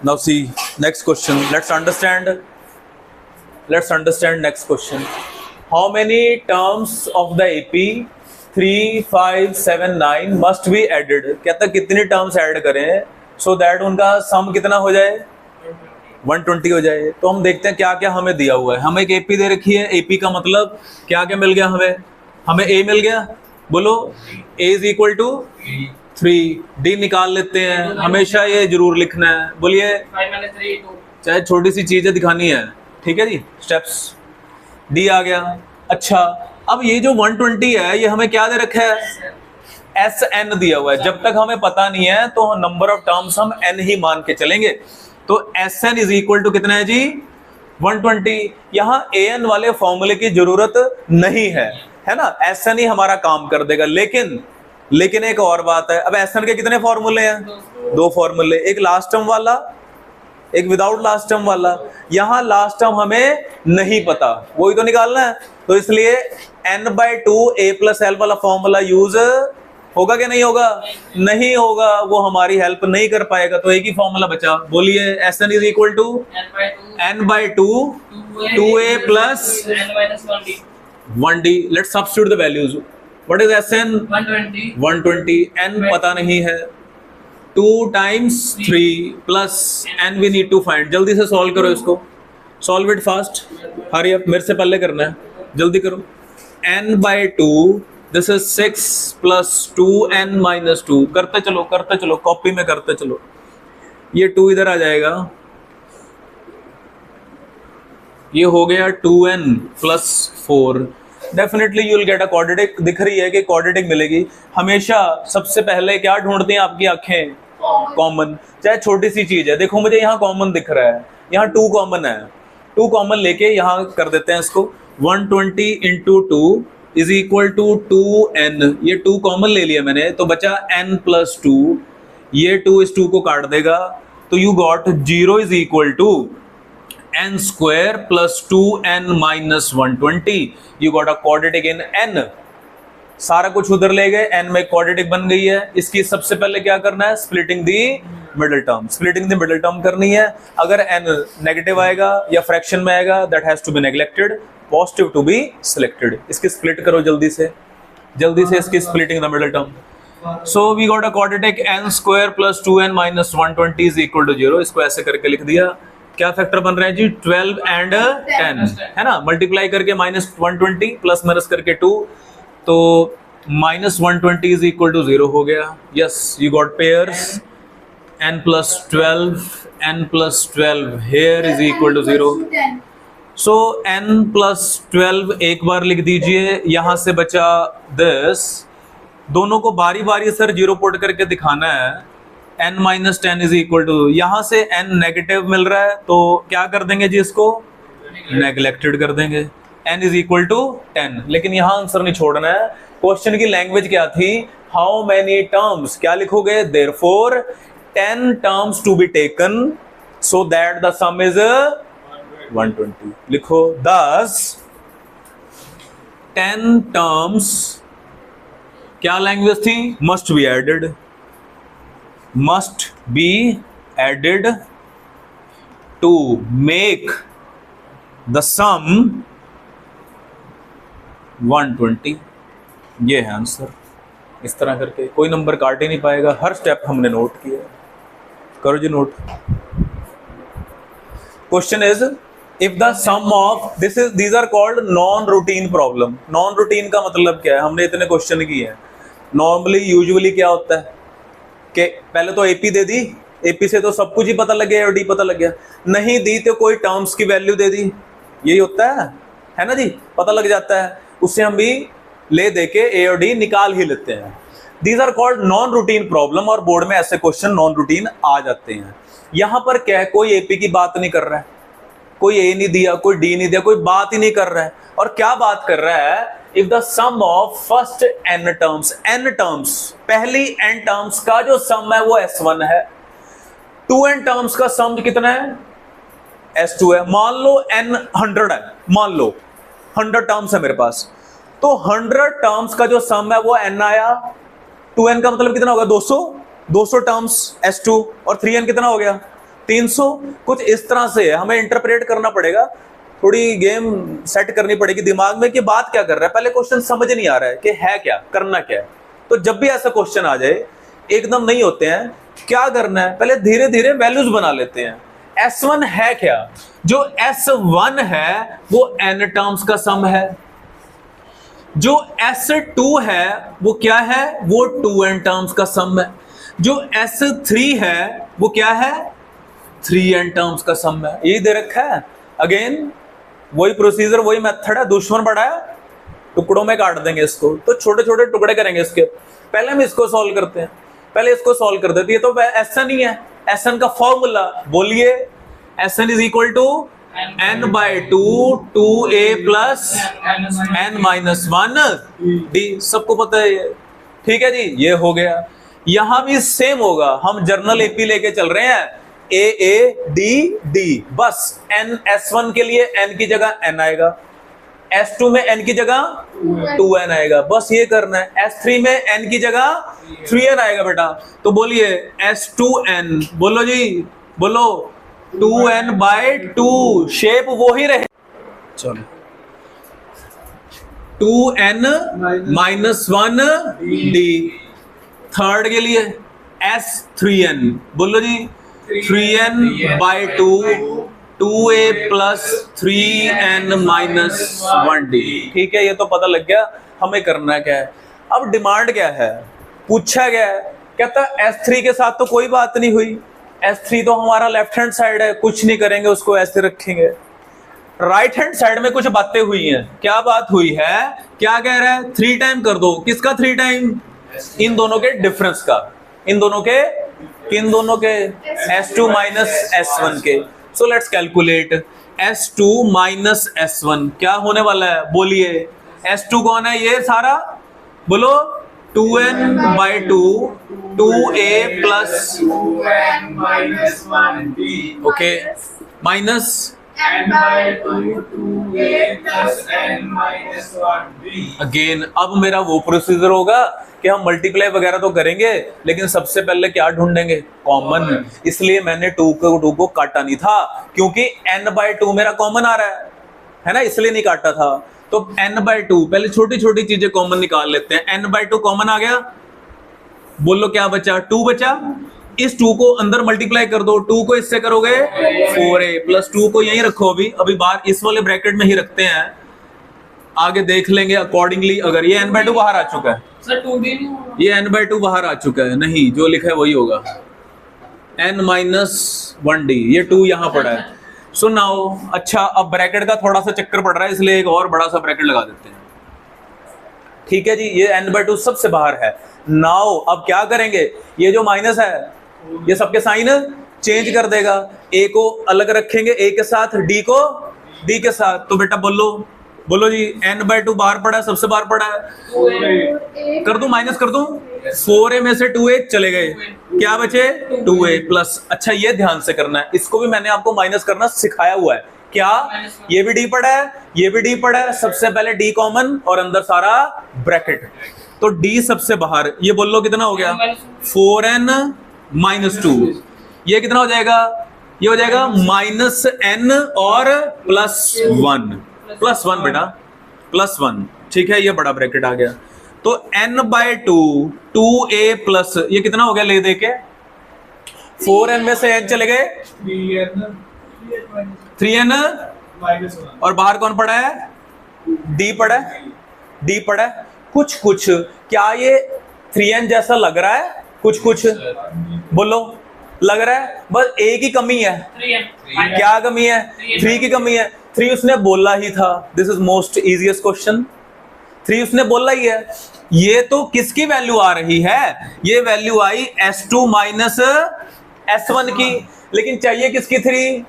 Now see next question. Let's understand next question. How many terms of the AP 3, 5, 7, 9 must be added? कहता कितनी terms add करें so that उनका सम कितना हो जाए 120 हो जाए। तो हम देखते हैं क्या क्या हमें दिया हुआ है। हमें एक AP दे रखी है, AP का मतलब क्या क्या मिल गया हमें A मिल गया, बोलो A is equal to 3, D निकाल लेते हैं, हमेशा ये जरूर लिखना है, बोलिए चाहे छोटी सी चीजें दिखानी है, ठीक है जी। स्टेप्स D आ गया। अच्छा अब ये जो 120 है ये हमें क्या दे रखा है, SN दिया हुआ है। जब तक हमें पता नहीं है तो नंबर ऑफ टर्म्स हम N ही मान के चलेंगे। तो SN इज इक्वल टू कितना है जी 120। यहाँ AN वाले फॉर्मूले की जरूरत नहीं है ना, SN ही हमारा काम कर देगा। लेकिन एक और बात है, अब SN के कितने फॉर्मूले हैं, 2 फॉर्मूले, एक लास्ट टर्म वाला एक विदाउट लास्ट टर्म वाला। यहाँ लास्ट टर्म हमें नहीं पता, वही तो निकालना है। तो इसलिए n/2 a + l वाला फॉर्मूला यूज होगा कि नहीं होगा, नहीं होगा, वो हमारी हेल्प नहीं कर पाएगा। तो एक ही फॉर्मूला बचा, बोलिए SN is equal to n/2 2a + 1d। Let's substitute the values. What is SN 120, n पता नहीं है, 2 × 3 + n we need to find. जल्दी से सॉल्व करो इसको, solve it fast, hurry up, मेरे से पहले करना है, जल्दी करो। n/2 दिस इज 6 + 2n - 2, करते चलो कॉपी में करते चलो। ये 2 इधर आ जाएगा, ये हो गया 2n + 4। Definitely you will get a quadratic. दिख रही है कि क्वाड्रेटिक मिलेगी। हमेशा सबसे पहले क्या ढूंढती हैं आपकी आंखें, कॉमन, चाहे छोटी सी चीज है। देखो मुझे यहाँ कॉमन दिख रहा है, यहाँ 2 कॉमन है, 2 कॉमन लेके यहाँ कर देते हैं इसको। 120 × 2 इज इक्वल टू 2n। ये 2 कॉमन ले लिया मैंने, तो बचा n + 2। ये 2 इस 2 को काट देगा, तो you got 0 is equal to n² + 2n - 120। You got a quadratic in n। सारा कुछ उधर ले गए, n में क्वाड्रेटिक बन गई है। इसकी सबसे पहले क्या करना है, splitting the middle term, splitting the middle term करनी है। अगर n नेगेटिव आएगा या फ्रैक्शन में आएगा, that has to be neglected, positive to be selected. इसकी स्प्लिट करो जल्दी से इसकी splitting the middle term. So we got a quadratic n² + 2n - 120 is equal to 0। इसको ऐसे करके लिख दिया। क्या फैक्टर बन रहा है जी, 12 and 10 है ना, मल्टीप्लाई करके -120 प्लस माइनस करके 2, तो -120 इज इक्वल टू 0 हो गया। Yes, you got pairs n + 12 here is equal to 0। So n + 12 एक बार लिख दीजिए। यहां से बचा this, दोनों को बारी बारी सर 0 पुट करके दिखाना है। n - 10 इज इक्वल टू, यहां से n नेगेटिव मिल रहा है तो क्या कर देंगे जी, इसको नेग्लेक्टेड कर देंगे। n is equal to 10। लेकिन यहां आंसर नहीं छोड़ना है। क्वेश्चन की लैंग्वेज क्या थी, हाउ मेनी टर्म्स, क्या लिखोगे, therefore 10 terms to be taken so that the sum is 120। लिखो, thus 10 टर्म्स, क्या लैंग्वेज थी, must be added to make the sum 120। ये है आंसर। इस तरह करके कोई नंबर काट ही नहीं पाएगा, हर स्टेप हमने नोट किया। करो जी note. Question is, if the sum of these are called non routine problem. Non routine का मतलब क्या है, हमने इतने क्वेश्चन किए हैं। नॉर्मली यूजुअली क्या होता है कि पहले तो एपी दे दी, एपी से तो सब कुछ ही पता लग गया और डी पता लग गया, नहीं दी तो कोई टर्म्स की वैल्यू दे दी, यही होता है ना जी, पता लग जाता है, उससे हम भी ले दे के ए और डी निकाल ही लेते हैं। These are called non routine problem, और बोर्ड में ऐसे क्वेश्चन नॉन रूटीन आ जाते हैं। यहां पर क्या है, कोई एपी की बात नहीं कर रहा है, कोई ए नहीं दिया, कोई डी नहीं दिया, कोई बात ही नहीं कर रहा है। और क्या बात कर रहा है, if the sum of first n terms, पहली n टर्म्स का जो सम है वो S1 है, 2n टर्म्स का सम कितना है, S2 है। मान लो n 100 है, मान लो 100 टर्म्स है मेरे पास, तो 100 टर्म्स का जो सम है वो n आया, 2n का मतलब कितना होगा, 200 टर्म्स S2, और 3n कितना हो गया 300 कुछ इस तरह से है, हमें इंटरप्रेट करना पड़ेगा, थोड़ी गेम सेट करनी पड़ेगी दिमाग में कि बात क्या कर रहा है। पहले क्वेश्चन समझ नहीं आ रहा है कि है क्या, करना क्या है। तो जब भी ऐसा क्वेश्चन आ जाए, एकदम नहीं होते हैं, क्या करना है, पहले धीरे धीरे वैल्यूज बना लेते हैं। S1 है क्या, जो S1 है वो n टर्म्स का सम है, जो S2 है वो क्या है, वो 2n टर्म्स का सम है, जो S3 है वो क्या है, 3n टर्म्स का सम है। यही दे रखा है। अगेन वही प्रोसीजर, वही मेथड है। दुश्मन बड़ा है, टुकड़ों में काट देंगे इसको, तो छोटे छोटे टुकड़े करेंगे इसके। पहले हम इसको सॉल्व करते हैं, पहले इसको सॉल्व कर देते हैं। तो Sn ही है, Sn का फॉर्मूला बोलिए, Sn is equal to n/2 2a plus n-1 d, सबको पता है ये, ठीक है जी। ये हो गया। यहां भी सेम होगा, हम जर्नल एपी लेके चल रहे हैं, a d, बस n S1 के लिए n की जगह n आएगा, S2 में n की जगह 2n आएगा, बस ये करना है। S3 में n की जगह 3n आएगा बेटा। तो बोलिए S2n, बोलो जी, बोलो 2n/2, शेप वो ही रहे, चलो 2n-1 d। थर्ड के लिए S3n, बोलो जी 3n/2 2a plus 3n-1 d, ठीक है। ये तो पता लग गया हमें करना क्या है। अब डिमांड क्या है, पूछा गया है, कहता S3 के साथ तो कोई बात नहीं हुई, S3 तो हमारा लेफ्ट हैंड साइड है, कुछ नहीं करेंगे, उसको ऐसे रखेंगे। राइट हैंड साइड में कुछ बातें हुई हैं। क्या बात हुई है, क्या कह रहा है, 3 टाइम कर दो। किसका 3 टाइम, इन दोनों के डिफरेंस का, इन दोनों के, किन दोनों के, S2 माइनस S1 के। So let's calculate S2 minus S1 क्या होने वाला है, बोलिए। S2 कौन है, ये सारा, बोलो 2n/2 2a plus okay minus again. अब मेरा वो प्रोसीजर होगा कि हम मल्टीप्लाई वगैरह तो करेंगे, लेकिन सबसे पहले क्या ढूंढेंगे, कॉमन। इसलिए मैंने 2 को काटा नहीं था, क्योंकि n/2 मेरा कॉमन आ रहा है ना, इसलिए नहीं काटा था। तो n/2 पहले छोटी छोटी चीजें कॉमन निकाल लेते हैं। n/2 कॉमन आ गया, बोलो क्या बचा, 2 बचा। इस 2 को अंदर मल्टीप्लाई कर दो, 2 को इससे करोगे 4a प्लस 2 को यहीं रखो, अभी बाहर इस वाले ब्रैकेट में ही रखते हैं, आगे देख लेंगे अकॉर्डिंगली। अगर ये n/2 बाहर आ चुका है सर, 2 ये n/2 बाहर आ चुका है, नहीं जो लिखा है वही होगा, n-1 d, ये 2 यहां पड़ा है। सो नाउ अच्छा, अब ब्रैकेट का थोड़ा सा चक्कर पड़ रहा है, इसलिए एक और बड़ा सा ब्रैकेट लगा देते हैं, ठीक है जी। ये n/2 सबसे बाहर है। नाउ अब क्या करेंगे, ये जो माइनस है ये सबके साइन चेंज कर देगा, a को अलग रखेंगे a के साथ, d को d के साथ। तो बेटा बोलो जी, n/2 बाहर पड़ा है, सबसे बाहर पड़ा है, कर दूं माइनस कर दूं, 4a में से 2a चले गए, क्या बचे 2a प्लस। अच्छा ये ध्यान से करना है, इसको भी मैंने आपको माइनस करना सिखाया हुआ है। क्या, ये भी d पड़ा है, ये भी d पड़ा है, सबसे पहले d कॉमन और अंदर सारा ब्रैकेट। तो d सबसे बाहर, ये बोल लो कितना हो गया, 4n-2, ये कितना हो जाएगा, ये हो जाएगा -n और +1 बेटा, +1, ठीक है। ये बड़ा ब्रैकेट आ गया। तो n/2 2a प्लस, ये कितना हो गया, ले दे के 4n में से n चले गए, 3n और बाहर कौन पड़ा है, d पड़ा है, कुछ क्या ये 3n जैसा लग रहा है, कुछ बोलो लग रहा है, बस एक ही कमी है, क्या कमी है, 3 की कमी है। 3 उसने बोला ही था, this is most easiest question, 3 उसने बोला ही है। ये तो किसकी वैल्यू आ रही है, ये वैल्यू आई S2 माइनस S1 की, लेकिन चाहिए किसकी, 3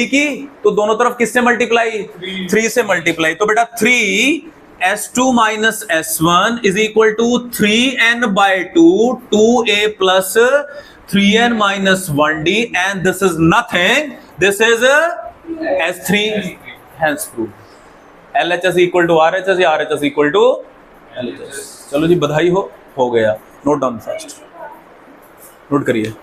की, तो दोनों तरफ किससे मल्टीप्लाई, 3 से मल्टीप्लाई। तो बेटा 3S2 minus S1 is equal to 3n/2 2a plus 3n-1d, and this is nothing, this is S3, hence proof LHS equal to RHS या RHS equal to LHS। चलो जी, बधाई हो गया, नोट डाउन फास्ट, नोट करिए।